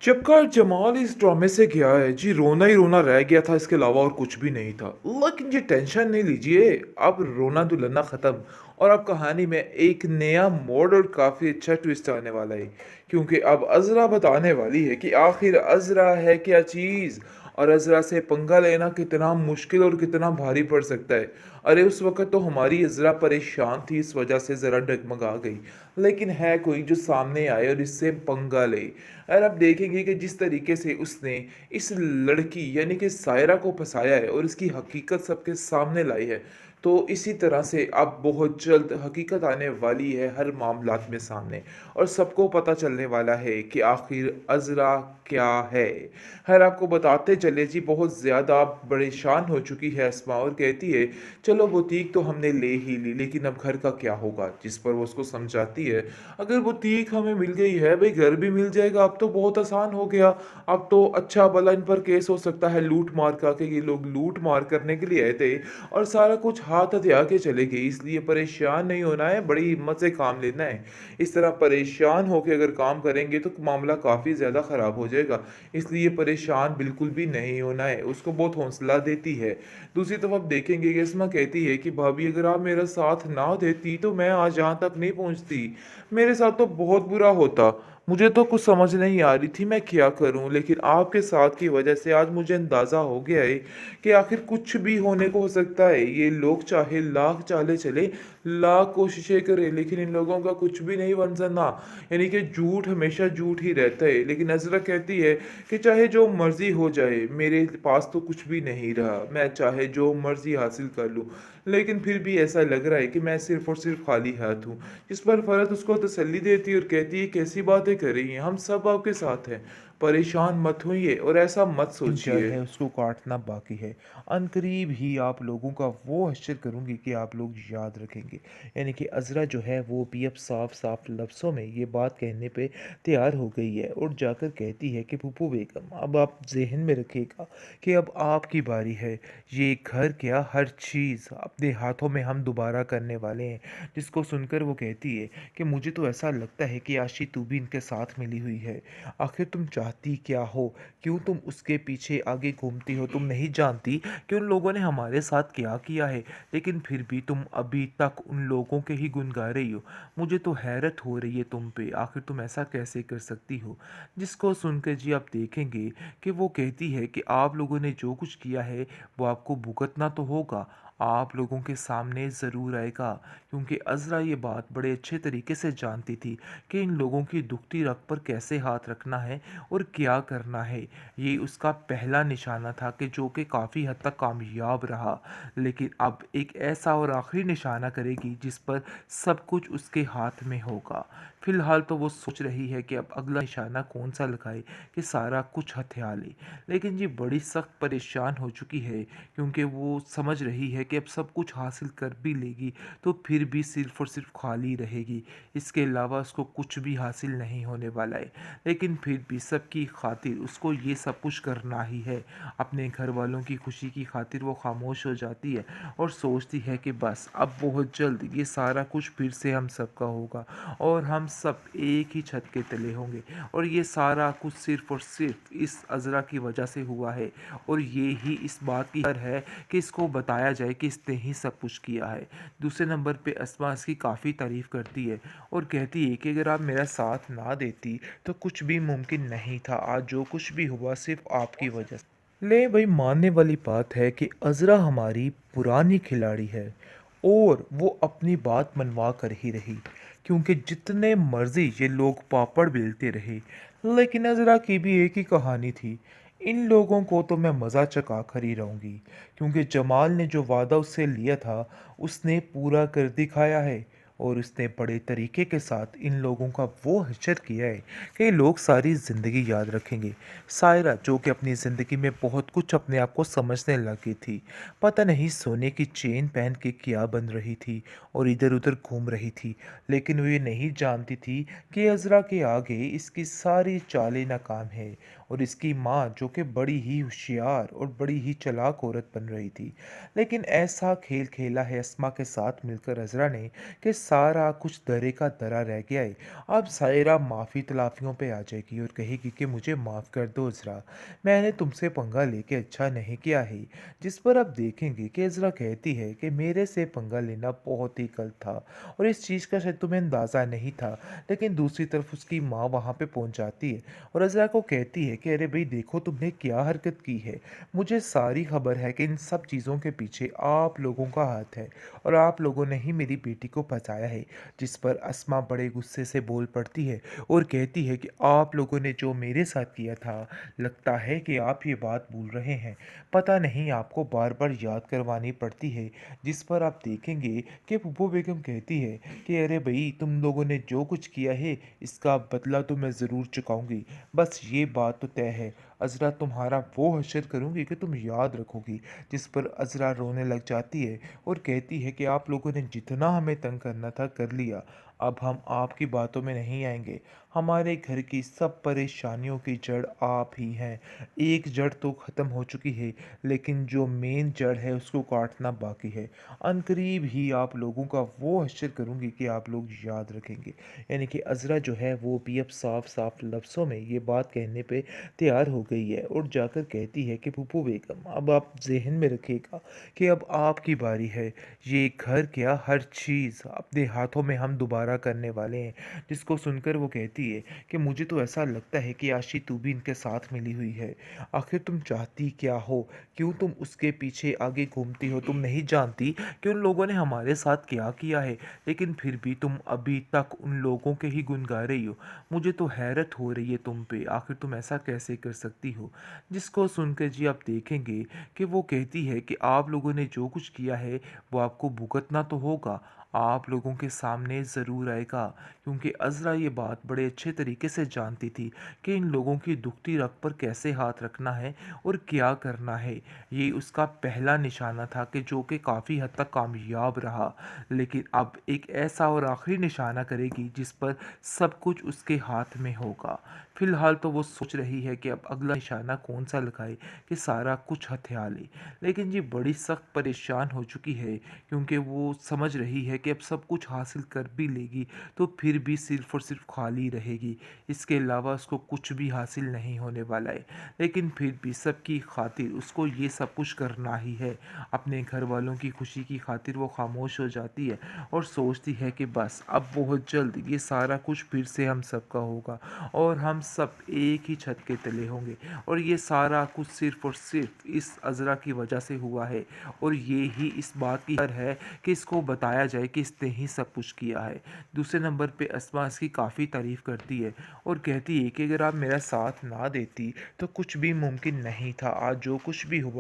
जब का जमाल इस ड्रामे से गया है जी, रोना ही रोना रह गया था, इसके अलावा और कुछ भी नहीं था। लेकिन जी टेंशन नहीं लीजिए, अब रोना धुलना ख़त्म और अब कहानी में एक नया मोड़ और काफ़ी अच्छा ट्विस्ट आने वाला है। क्योंकि अब अज़रा बताने वाली है कि आखिर अज़रा है क्या चीज़ और अज़रा से पंगा लेना कितना मुश्किल और कितना भारी पड़ सकता है। अरे उस वक़्त तो हमारी अज़रा परेशान थी, इस वज़ह से ज़रा डगमगा गई। लेकिन है कोई जो सामने आए और इससे पंगा ले। और आप देखेंगे कि जिस तरीके से उसने इस लड़की यानी कि सायरा को फंसाया है और इसकी हकीकत सबके सामने लाई है, तो इसी तरह से अब बहुत जल्द हकीकत आने वाली है हर मामलात में सामने और सबको पता चलने वाला है कि आखिर अज़रा क्या है। खैर आपको बताते चले जी, बहुत ज़्यादा परेशान हो चुकी है अस्मा और कहती है चलो बुटीक तो हमने ले ही ली, लेकिन अब घर का क्या होगा? जिस पर वो उसको समझाती है अगर बुटीक हमें मिल गई है भाई, घर भी मिल जाएगा, अब तो बहुत आसान हो गया। अब तो अच्छा भला इन पर केस हो सकता है लूट मार का, कि ये लोग लूट मार करने के लिए आए थे और सारा कुछ हाथ हथिया के चले गए, इसलिए परेशान नहीं होना है, बड़ी हिम्मत से काम लेना है। इस तरह परेशान होकर अगर काम करेंगे तो मामला काफ़ी ज़्यादा ख़राब हो जाएगा, इसलिए परेशान बिल्कुल भी नहीं होना है, उसको बहुत हौसला देती है। दूसरी तरफ आप देखेंगे कि इसमा कहती है कि भाभी अगर आप मेरा साथ ना देती तो मैं आज यहाँ तक नहीं पहुँचती, मेरे साथ तो बहुत बुरा होता। मुझे तो कुछ समझ नहीं आ रही थी मैं क्या करूं, लेकिन आपके साथ की वजह से आज मुझे अंदाज़ा हो गया है कि आखिर कुछ भी होने को हो सकता है। ये लोग चाहे लाख चाले चले, लाख कोशिशें करें, लेकिन इन लोगों का कुछ भी नहीं बन सकना। यानी कि झूठ हमेशा झूठ ही रहता है। लेकिन नज़रा कहती है कि चाहे जो मर्ज़ी हो जाए, मेरे पास तो कुछ भी नहीं रहा, मैं चाहे जो मर्ज़ी हासिल कर लूँ, लेकिन फिर भी ऐसा लग रहा है कि मैं सिर्फ़ और सिर्फ़ खाली हाथ हूँ। इस पर फ़रत उसको तसल्ली देती है और कहती है कैसी बातें कर रही हैं, हम सब आपके साथ हैं, परेशान मत होइए और ऐसा मत लेकिन जड़ सोचिए। है उसको काटना बाकी है। अनकरीब ही आप लोगों का वो हश्र करूँगी कि आप लोग याद रखेंगे। यानी कि अज़रा जो है वो भी अब साफ साफ लफ्ज़ों में ये बात कहने पे तैयार हो गई है और जाकर कहती है कि फूफू बेगम अब आप जहन में रखिएगा कि अब आपकी बारी है। ये घर क्या हर चीज़ अपने हाथों में हम दोबारा करने वाले हैं। जिसको सुनकर वो कहती है कि मुझे तो ऐसा लगता है कि आशी तू भी इनके साथ मिली हुई है। आखिर तुम चाहती क्या हो? क्यों तुम उसके पीछे आगे घूमती हो? तुम नहीं जानती कि उन लोगों ने हमारे साथ क्या किया है, लेकिन फिर भी तुम अभी तक उन लोगों के ही गुन गा रही हो। मुझे तो हैरत हो रही है तुम पे, आखिर तुम ऐसा कैसे कर सकती हो? जिसको सुनकर जी आप देखेंगे कि वो कहती है कि आप लोगों ने जो कुछ किया है वो आपको भुगतना तो होगा, आप लोगों के सामने ज़रूर आएगा। क्योंकि अज़रा ये बात बड़े अच्छे तरीके से जानती थी कि इन लोगों की दुखती रग पर कैसे हाथ रखना है और क्या करना है। ये उसका पहला निशाना था कि जो कि काफ़ी हद तक कामयाब रहा। लेकिन अब एक ऐसा और आखिरी निशाना करेगी जिस पर सब कुछ उसके हाथ में होगा। फ़िलहाल तो वो सोच रही है कि अब अगला निशाना कौन सा लगाए कि सारा कुछ हथिया ले। लेकिन ये बड़ी सख्त परेशान हो चुकी है क्योंकि वो समझ रही है कि अब सब कुछ हासिल कर भी लेगी तो फिर भी सिर्फ़ और सिर्फ खाली रहेगी। इसके अलावा उसको कुछ भी हासिल नहीं होने वाला है। लेकिन फिर भी सबकी खातिर उसको ये सब कुछ करना ही है। अपने घर वालों की खुशी की खातिर वो खामोश हो जाती है और सोचती है कि बस अब बहुत जल्द ये सारा कुछ फिर से हम सबका होगा और हम सब एक ही छत के तले होंगे और ये सारा कुछ सिर्फ़ और सिर्फ इस अज़रा की वजह से हुआ है और ये ही इस बात की डर है कि इसको बताया जाए कि इसने ही सब कुछ किया है। दूसरे नंबर पे अस्मा इसकी काफ़ी तारीफ़ करती है और कहती है कि अगर आप मेरा साथ ना देती तो कुछ भी मुमकिन नहीं था, आज जो कुछ भी हुआ सिर्फ आपकी वजह से। ले भाई, मानने वाली बात है कि अज़रा हमारी पुरानी खिलाड़ी है और वो अपनी बात मनवा कर ही रही। क्योंकि जितने मर्जी ये लोग पापड़ बेलते रहे, लेकिन अज़रा की भी एक ही कहानी थी, इन लोगों को तो मैं मज़ा चखा कर ही रहूँगी। क्योंकि जमाल ने जो वादा उससे लिया था उसने पूरा कर दिखाया है और उसने बड़े तरीके के साथ इन लोगों का वो हश्र किया है कि ये लोग सारी ज़िंदगी याद रखेंगे। सायरा जो कि अपनी ज़िंदगी में बहुत कुछ अपने आप को समझने लगी थी, पता नहीं सोने की चेन पहन के क्या बन रही थी और इधर उधर घूम रही थी, लेकिन वो ये नहीं जानती थी कि अज़रा के आगे इसकी सारी चालें नाकाम है और इसकी माँ जो कि बड़ी ही होशियार और बड़ी ही चालाक औरत बन रही थी। लेकिन ऐसा खेल खेला है अस्मा के साथ मिलकर अज़रा ने कि सारा कुछ दरे का दरा रह गया है। अब सायरा माफ़ी तलाफ़ियों पे आ जाएगी और कहेगी कि मुझे माफ़ कर दो इज़रा, मैंने तुमसे पंगा लेके अच्छा नहीं किया है। जिस पर अब देखेंगे कि इज़रा कहती है कि मेरे से पंगा लेना बहुत ही गलत था और इस चीज़ का शायद तुम्हें अंदाज़ा नहीं था। लेकिन दूसरी तरफ उसकी माँ वहाँ पे पहुँच जाती है और इज़रा को कहती है कि अरे भाई देखो तुमने क्या हरकत की है। मुझे सारी खबर है कि इन सब चीज़ों के पीछे आप लोगों का हाथ है और आप लोगों ने ही मेरी बेटी को फंसाया है। जिस पर अस्मा बड़े गुस्से से बोल पड़ती है और कहती है कि आप लोगों ने जो मेरे साथ किया था, लगता है कि आप ये बात भूल रहे हैं। पता नहीं आपको बार बार याद करवानी पड़ती है। जिस पर आप देखेंगे कि पुप्पो बेगम कहती है कि अरे भाई तुम लोगों ने जो कुछ किया है इसका बदला तो मैं ज़रूर चुकाऊंगी। बस ये बात तो तय है, अज़रा तुम्हारा वो हश्र करूंगी कि तुम याद रखोगी। जिस पर अज़रा रोने लग जाती है और कहती है कि आप लोगों ने जितना हमें तंग करना था कर लिया, अब हम आपकी बातों में नहीं आएंगे। हमारे घर की सब परेशानियों की जड़ आप ही हैं। एक जड़ तो ख़त्म हो चुकी है, लेकिन जो मेन जड़ है उसको काटना बाकी है। अनकरीब ही आप लोगों का वो हश्र करूंगी कि आप लोग याद रखेंगे। यानी कि अज़रा जो है वो भी अब साफ साफ लफ्ज़ों में ये बात कहने पे तैयार हो गई है और जाकर कहती है कि पुप्पो बेगम अब आप ज़हन में रखिएगा कि अब आपकी बारी है। ये घर क्या हर चीज़ अपने हाथों में हम दोबारा करने वाले हैं। जिसको सुनकर वो कहती है कि मुझे तो ऐसा लगता है कि आशी तू भी इनके साथ मिली हुई है। आखिर तुम चाहती क्या हो? क्यों तुम उसके पीछे आगे घूमती हो? तुम नहीं जानती कि उन लोगों ने हमारे साथ क्या किया है, लेकिन फिर भी तुम अभी तक उन लोगों के ही गुन गा रही हो। मुझे तो हैरत हो रही है तुम पे, आखिर तुम ऐसा कैसे कर सकती हो? जिसको सुनकर जी आप देखेंगे कि वो कहती है कि आप लोगों ने जो कुछ किया है वो आपको भुगतना तो होगा, आप लोगों के सामने ज़रूर आएगा। क्योंकि अज़रा ये बात बड़े अच्छे तरीके से जानती थी कि इन लोगों की दुखती रग पर कैसे हाथ रखना है और क्या करना है। ये उसका पहला निशाना था कि जो कि काफ़ी हद तक कामयाब रहा। लेकिन अब एक ऐसा और आखिरी निशाना करेगी जिस पर सब कुछ उसके हाथ में होगा। फिलहाल तो वो सोच रही है कि अब अगला निशाना कौन सा लगाए कि सारा कुछ हथिया ले। लेकिन ये बड़ी सख्त परेशान हो चुकी है क्योंकि वो समझ रही है कि अब सब कुछ हासिल कर भी लेगी तो फिर भी सिर्फ और सिर्फ खाली रहेगी। इसके अलावा उसको कुछ भी हासिल नहीं होने वाला है। लेकिन फिर भी सबकी खातिर उसको ये सब कुछ करना ही है। अपने घर वालों की खुशी की खातिर वो खामोश हो जाती है और सोचती है कि बस अब बहुत जल्द ये सारा कुछ फिर से हम सबका होगा और हम सब एक ही छत के तले होंगे। और ये सारा कुछ सिर्फ और सिर्फ इस अज़रा की वजह से हुआ है और ये ही इस बात की डर है कि इसको बताया जाए कि इसने ही सब कुछ किया है। दूसरे नंबर पे अस्मा इसकी काफ़ी तारीफ़ करती है और कहती है कि अगर आप मेरा साथ ना देती तो कुछ भी मुमकिन नहीं था। आज जो कुछ भी हुआ